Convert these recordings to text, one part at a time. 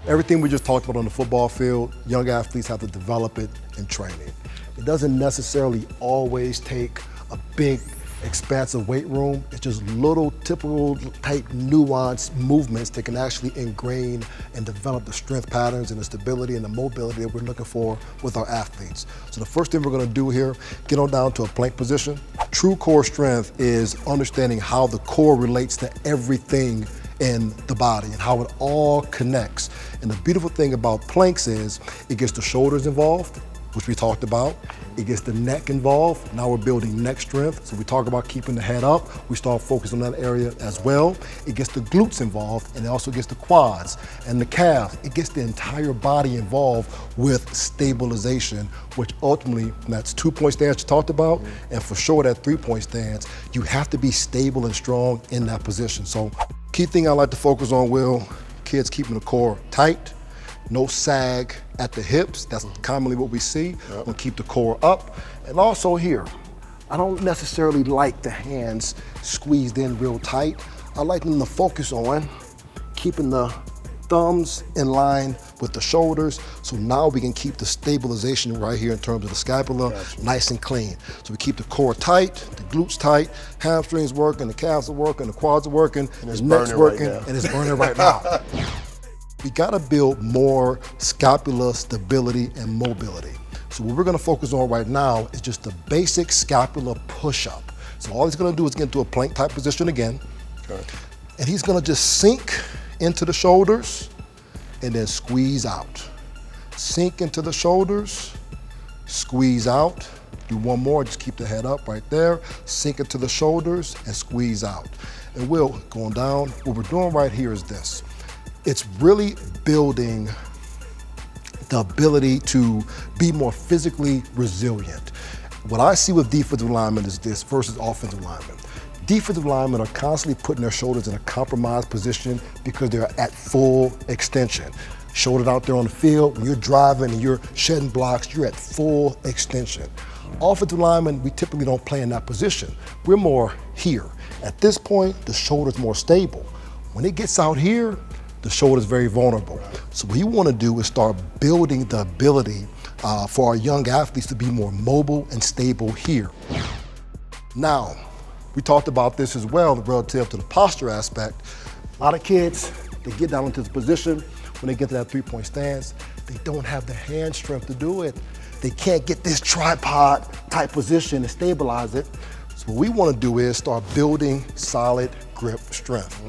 Everything we just talked about on the football field, young athletes have to develop it in training. It doesn't necessarily always take a big, expansive weight room. It's just little, typical, tight, nuanced movements that can actually ingrain and develop the strength patterns and the stability and the mobility that we're looking for with our athletes. So the first thing we're gonna do here, get on down to a plank position. True core strength is understanding how the core relates to everything in the body and how it all connects. And the beautiful thing about planks is it gets the shoulders involved, which we talked about. It gets the neck involved. Now we're building neck strength. So we talk about keeping the head up. We start focusing on that area as well. It gets the glutes involved, and it also gets the quads and the calves. It gets the entire body involved with stabilization, which ultimately, that's 2-point stance you talked about, and for sure that 3-point stance, you have to be stable and strong in that position. So key thing I like to focus on, Will, kids keeping the core tight, no sag at the hips. That's commonly what we see. We'll keep the core up. And also here, I don't necessarily like the hands squeezed in real tight. I like them to focus on keeping the thumbs in line with the shoulders. So now we can keep the stabilization right here in terms of the scapula nice and clean. So we keep the core tight, the glutes tight, hamstrings working, the calves are working, the quads are working, the neck's working, and it's burning right now. We gotta build more scapula stability and mobility. So what we're gonna focus on right now is just the basic scapula push-up. So all he's gonna do is get into a plank type position again. And he's gonna just sink into the shoulders and then squeeze out. Sink into the shoulders, squeeze out. Do one more, just keep the head up right there. Sink into the shoulders and squeeze out. And Will, going down, what we're doing right here is this. It's really building the ability to be more physically resilient. What I see with defensive linemen is this versus offensive linemen. Defensive linemen are constantly putting their shoulders in a compromised position because they're at full extension. Shoulders out there on the field, when you're driving and you're shedding blocks, you're at full extension. Offensive linemen, we typically don't play in that position. We're more here. At this point, the shoulder's more stable. When it gets out here, the shoulder is very vulnerable. So what you want to do is start building the ability for our young athletes to be more mobile and stable here. Now, we talked about this as well relative to the posture aspect. A lot of kids, they get down into this position, when they get to that 3-point stance, they don't have the hand strength to do it. They can't get this tripod type position and stabilize it. So what we want to do is start building solid grip strength.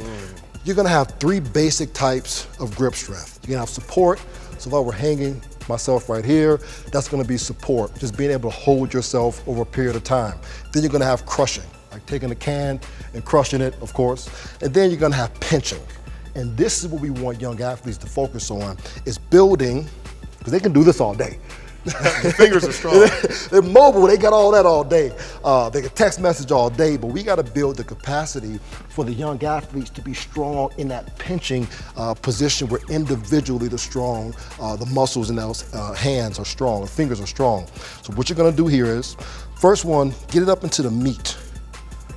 You're gonna have 3 basic types of grip strength. You're gonna have support, so while we're hanging myself right here, that's gonna be support, just being able to hold yourself over a period of time. Then you're gonna have crushing, like taking a can and crushing it, of course. And then you're gonna have pinching. And this is what we want young athletes to focus on, is building, because they can do this all day. The fingers are strong. They're mobile, they got all that all day. They can text message all day, but we gotta build the capacity for the young athletes to be strong in that pinching position where individually they're strong, the muscles in those hands are strong, the fingers are strong. So what you're gonna do here is, first one, get it up into the meat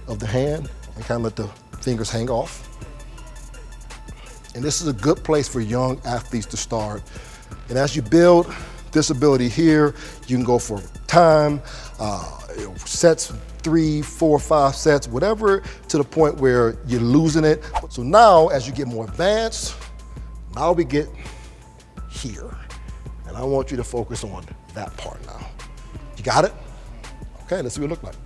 of the hand and kind of let the fingers hang off. And this is a good place for young athletes to start. And as you build this ability here, you can go for time, sets, 3, 4, 5 sets, whatever, to the point where you're losing it. So now, as you get more advanced, now we get here. And I want you to focus on that part now. You got it? Okay, let's see what it looks like.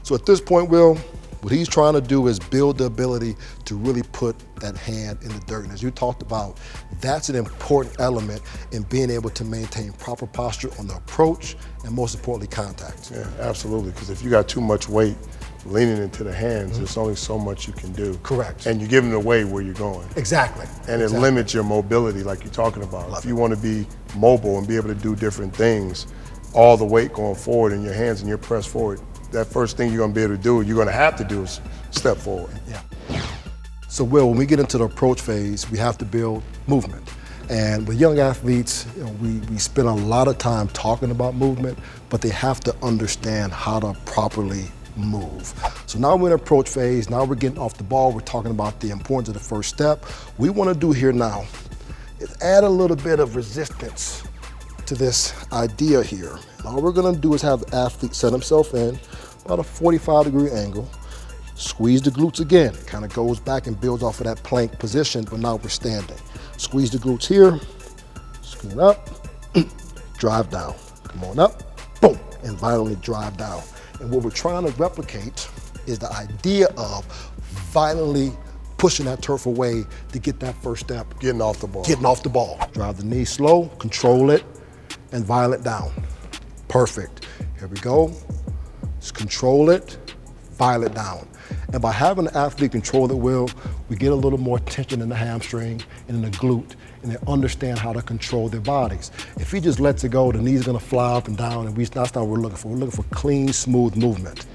So at this point, Will, what he's trying to do is build the ability to really put that hand in the dirt. And as you talked about, that's an important element in being able to maintain proper posture on the approach and most importantly, contact. Yeah, absolutely, because if you got too much weight leaning into the hands, there's only so much you can do. Correct. And you're giving away where you're going. Exactly. And it limits your mobility like you're talking about. If you want to be mobile and be able to do different things, all the weight going forward in your hands and you're pressed forward, that first thing you're going to be able to do, you're going to have to do is step forward. Yeah. So Will, when we get into the approach phase, we have to build movement. And with young athletes, we spend a lot of time talking about movement, but they have to understand how to properly move. So now we're in approach phase, now we're getting off the ball, we're talking about the importance of the first step. What we want to do here now is add a little bit of resistance to this idea here. All we're gonna do is have the athlete set himself in about a 45-degree angle, squeeze the glutes again. It kind of goes back and builds off of that plank position, but now we're standing. Squeeze the glutes here, squeeze up, drive down. Come on up, boom, and violently drive down. And what we're trying to replicate is the idea of violently pushing that turf away to get that first step. Getting off the ball. Getting off the ball. Drive the knee slow, control it, and violent down. Perfect. Here we go. Just control it, violent down. And by having the athlete control the wheel, we get a little more tension in the hamstring and in the glute, and they understand how to control their bodies. If he just lets it go, the knee's gonna fly up and down, and that's not what we're looking for. We're looking for clean, smooth movement.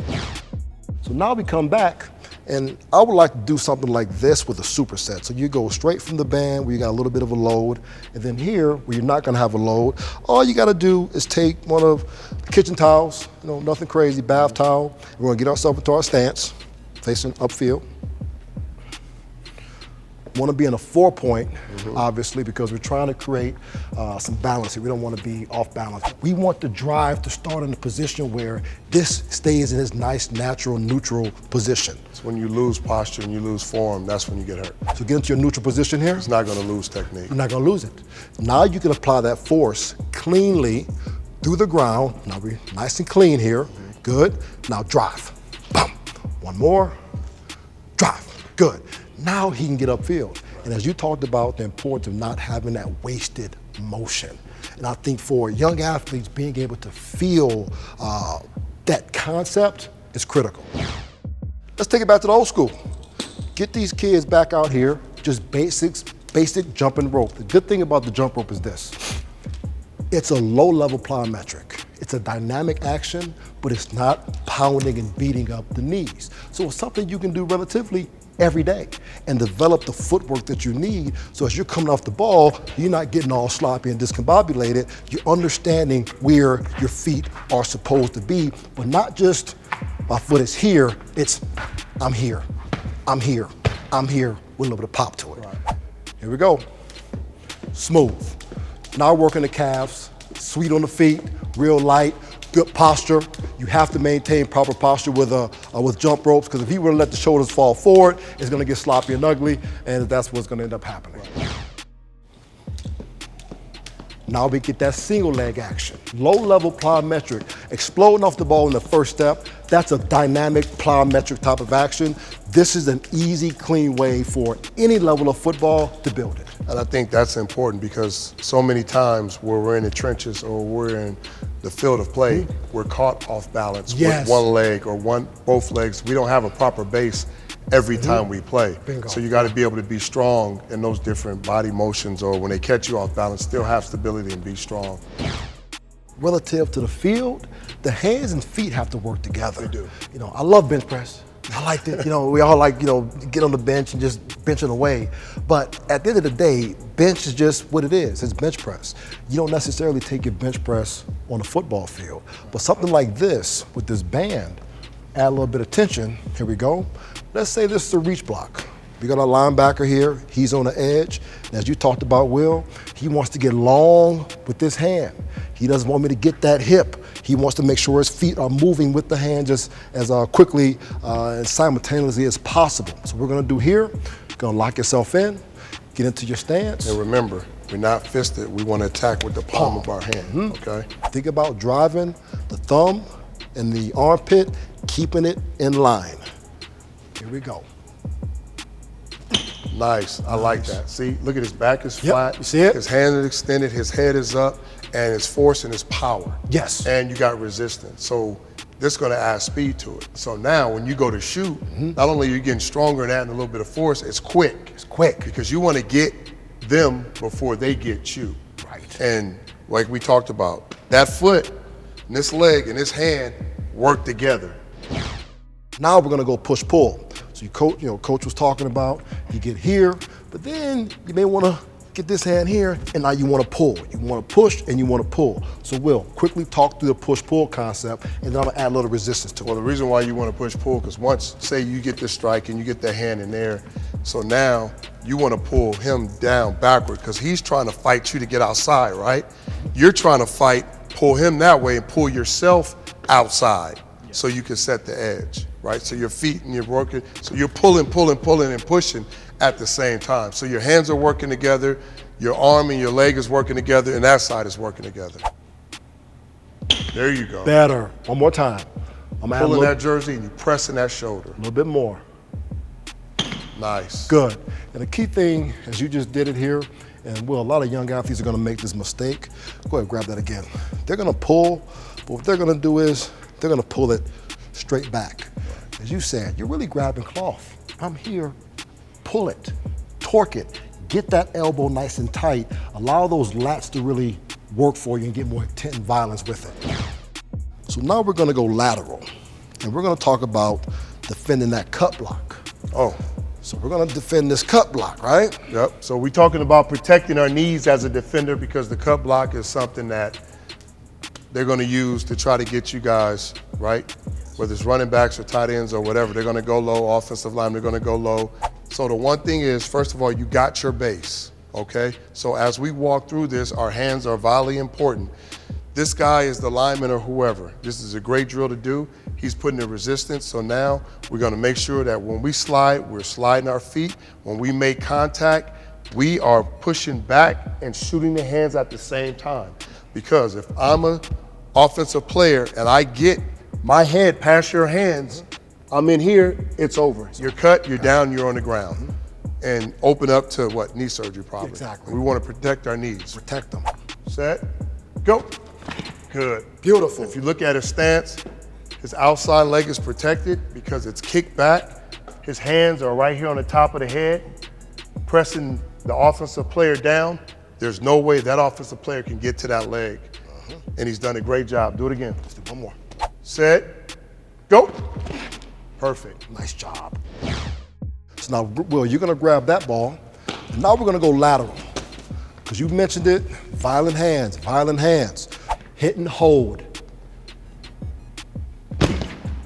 So now we come back, and I would like to do something like this with a superset. So you go straight from the band where you got a little bit of a load, and then here where you're not gonna have a load, all you gotta do is take one of the kitchen towels, nothing crazy, bath towel. We're gonna get ourselves into our stance, facing upfield. Want to be in a 4-point, obviously, because we're trying to create some balance here. We don't want to be off balance. We want the drive to start in a position where this stays in its nice, natural, neutral position. So when you lose posture and you lose form, that's when you get hurt. So get into your neutral position here. It's not going to lose technique. You're not going to lose it. Now you can apply that force cleanly through the ground. Now we're nice and clean here. Good. Now drive. Bum. One more. Drive. Good. Now he can get upfield. And as you talked about the importance of not having that wasted motion. And I think for young athletes, being able to feel that concept is critical. Let's take it back to the old school. Get these kids back out here, just basic jumping rope. The good thing about the jump rope is this. It's a low-level plyometric. It's a dynamic action, but it's not pounding and beating up the knees. So it's something you can do relatively every day and develop the footwork that you need, so as you're coming off the ball, you're not getting all sloppy and discombobulated. You're understanding where your feet are supposed to be, but not just my foot is here, it's I'm here, I'm here, I'm here, with a little bit of pop to it. Right. Here we go. Smooth. Now working the calves, sweet on the feet, real light, good posture. You have to maintain proper posture with jump ropes, because if you were to let the shoulders fall forward, it's gonna get sloppy and ugly, and that's what's gonna end up happening. Right. Now we get that single leg action. Low-level plyometric, exploding off the ball in the first step. That's a dynamic plyometric type of action. This is an easy, clean way for any level of football to build it. And I think that's important, because so many times where we're in the trenches or we're in the field of play, we're caught off balance with one leg or both legs. We don't have a proper base every time we play. Bingo. So you got to be able to be strong in those different body motions, or when they catch you off balance, still have stability and be strong. Relative to the field, the hands and feet have to work together. They do. I love bench press. I like it. We all like, get on the bench and just bench it away. But at the end of the day, bench is just what it is. It's bench press. You don't necessarily take your bench press on a football field. But something like this, with this band, add a little bit of tension. Here we go. Let's say this is a reach block. We got our linebacker here. He's on the edge. And as you talked about, Will, he wants to get long with this hand. He doesn't want me to get that hip. He wants to make sure his feet are moving with the hand just as quickly and simultaneously as possible. So we're gonna do here, you're gonna lock yourself in, get into your stance. And remember, we're not fisted. We want to attack with the palm of our hand, okay? Think about driving the thumb and the armpit, keeping it in line. Here we go. Nice, I like that. See, look at his back is flat. You see it? His hand is extended, his head is up, and his force and his power. Yes. And you got resistance. So this is gonna add speed to it. So now when you go to shoot, not only are you getting stronger and adding a little bit of force, it's quick. It's quick. Because you wanna get them before they get you. Right. And like we talked about, that foot and this leg and this hand work together. Now we're gonna go push-pull. So coach was talking about, you get here, but then you may wanna get this hand here, and now you wanna pull. You wanna push and you wanna pull. So Will, quickly talk through the push-pull concept, and then I'm gonna add a little resistance to it. Well, the reason why you wanna push-pull, because once, say you get this strike and you get that hand in there, So now you want to pull him down backward because he's trying to fight you to get outside, right? You're trying to pull him that way and pull yourself outside so you can set the edge, right? So your feet and you're working, so you're pulling and pushing at the same time. So your hands are working together, your arm and your leg is working together, and that side is working together. There you go. Better. One more time. I'm pulling that jersey and you're pressing that shoulder. A little bit more. Nice. Good. And the key thing, as you just did it here, and well, a lot of young athletes are going to make this mistake. Go ahead, grab that again. They're going to pull, but what they're going to do is they're going to pull it straight back. As you said, you're really grabbing cloth. I'm here. Pull it, torque it, get that elbow nice and tight. Allow those lats to really work for you and get more intent and violence with it. So now we're going to go lateral, and we're going to talk about defending that cut block. Oh. So we're going to defend this cut block, right? Yep. So we're talking about protecting our knees as a defender because the cut block is something that they're going to use to try to get you guys, right? Whether it's running backs or tight ends or whatever, they're going to go low, offensive line, they're going to go low. So the one thing is, first of all, you got your base, okay? So as we walk through this, our hands are vitally important. This guy is the lineman or whoever. This is a great drill to do. He's putting in resistance, so now we're gonna make sure that when we slide, we're sliding our feet. When we make contact, we are pushing back and shooting the hands at the same time. Because if I'm an offensive player and I get my head past your hands, I'm in here, it's over. You're cut, you're down, you're on the ground. And open up to what? Knee surgery probably. Exactly. We wanna protect our knees. Protect them. Set, go. Good. Beautiful. If you look at his stance, his outside leg is protected because it's kicked back. His hands are right here on the top of the head, pressing the offensive player down. There's no way that offensive player can get to that leg. And he's done a great job. Do it again. Let's do one more. Set, go. Perfect. Nice job. So now, Will, you're gonna grab that ball, and now we're gonna go lateral. Because you mentioned it, violent hands, hit and hold.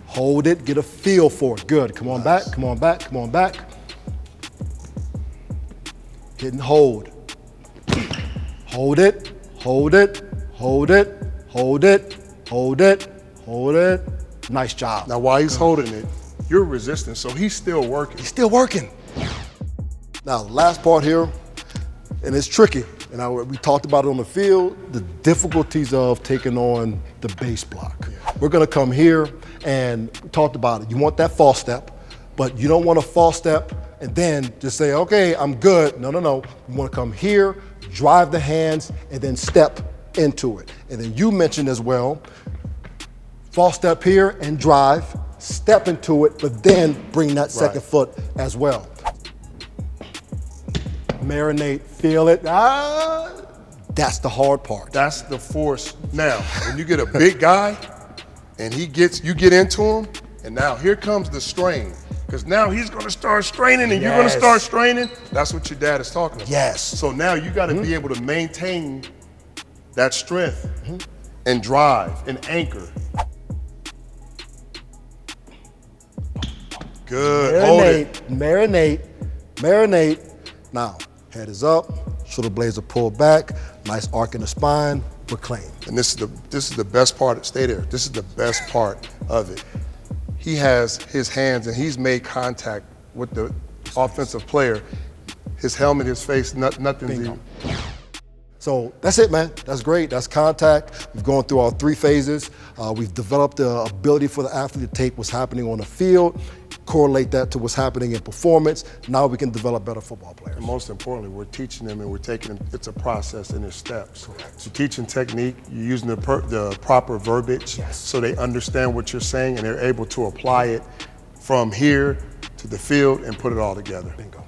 Hold it, get a feel for it. Good, come on back, come on back, come on back. Hit and hold. Hold it, hold it, hold it, hold it, hold it, hold it. Nice job. Now while he's holding it, you're resisting, so he's still working. He's still working. Now, the last part here, and it's tricky, and we talked about it on the field, the difficulties of taking on the base block. Yeah. We're gonna come here and we talked about it. You want that false step, but you don't want a false step and then just say, okay, I'm good. No, no, no. You wanna come here, drive the hands, and then step into it. And then you mentioned as well, false step here and drive, step into it, but then bring that second foot as well. Marinate, feel it. That's the hard part. That's the force. Now, when you get a big guy and you get into him, and now here comes the strain. Because now he's gonna start straining and you're gonna start straining. That's what your dad is talking about. Yes. So now you gotta be able to maintain that strength and drive and anchor. Good, hold it. Marinate, marinate. Now, head is up, shoulder blades are pulled back, nice arc in the spine, we're clean. And this is the best part, stay there. This is the best part of it. He has his hands and he's made contact with the offensive player. His helmet, his face, nothing's even. So that's it, man. That's great. That's contact. We've gone through our 3 phases. We've developed the ability for the athlete to take what's happening on the field, correlate that to what's happening in performance. Now we can develop better football players. And most importantly, we're teaching them and we're taking them, it's a process and there's steps. Correct. You're teaching technique, you're using the proper verbiage so they understand what you're saying and they're able to apply it from here to the field and put it all together. Bingo.